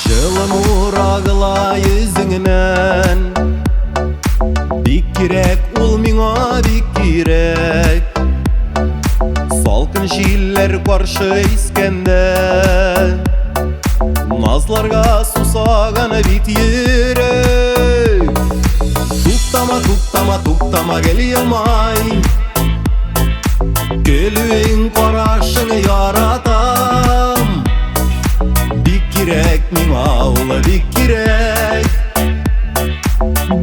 Жылы нур ағыла yüzüңнен, бик кирәк ул миңа, бик кирәк. Салкын җилләр каршы искәндә, назларга сусаганы бит йөрәк. Туктама, туктама, туктама, гел елмай, көлүең карашыңны яратам. Бик кирәк миңа ул, бик кирәк.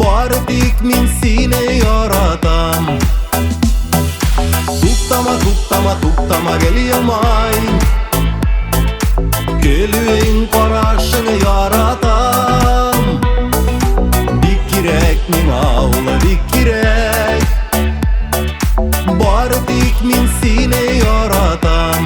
Бары тик мин сине яратам. Туктама, туктама, туктама, гел елмай, көлүең карашыңны яратам. Бик кирәк миңа ул, бик кирәк. Бары тик мин сине яратам.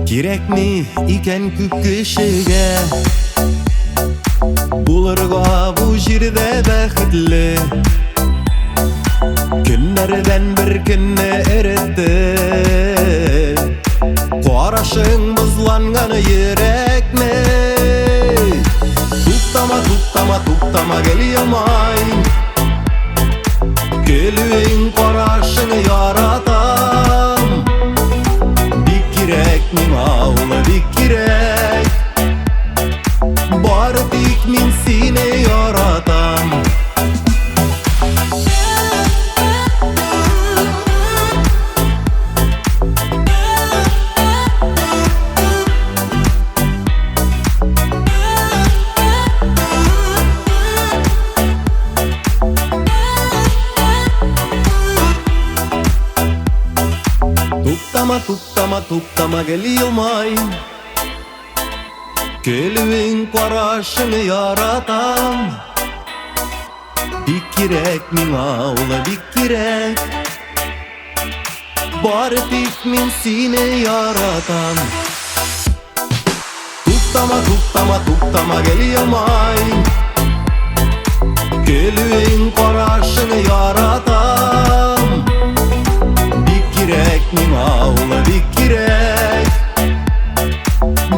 Кирәкми икән күп кешегә булырга бу җирдә бәхетле. Көннәрдән бер көнне эретте карашың бызланганы йөрәкне. Туктама, туктама, туктама, гел елмай, көлүең карашыңны яратам. Бик кирәк миңа ул, бик кирәк. Бары тик мин сине яратам. Туктама, туктама, туктама, гел елмай, көлүең карашыңны яратам. Бик кирәк миңа ул, бик кирәк. Бары тик мин сине яратам. Туктама, туктама, туктама, гел елмай, көлүең карашыңны яратам. Бик кирәк миңа ул, бик кирәк.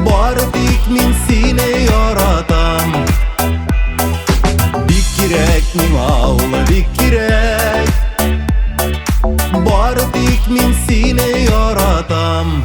Бары тик мин сине яратам. Бик кирәк миңа ул, бик кирәк. Бары тик мин сине яратам.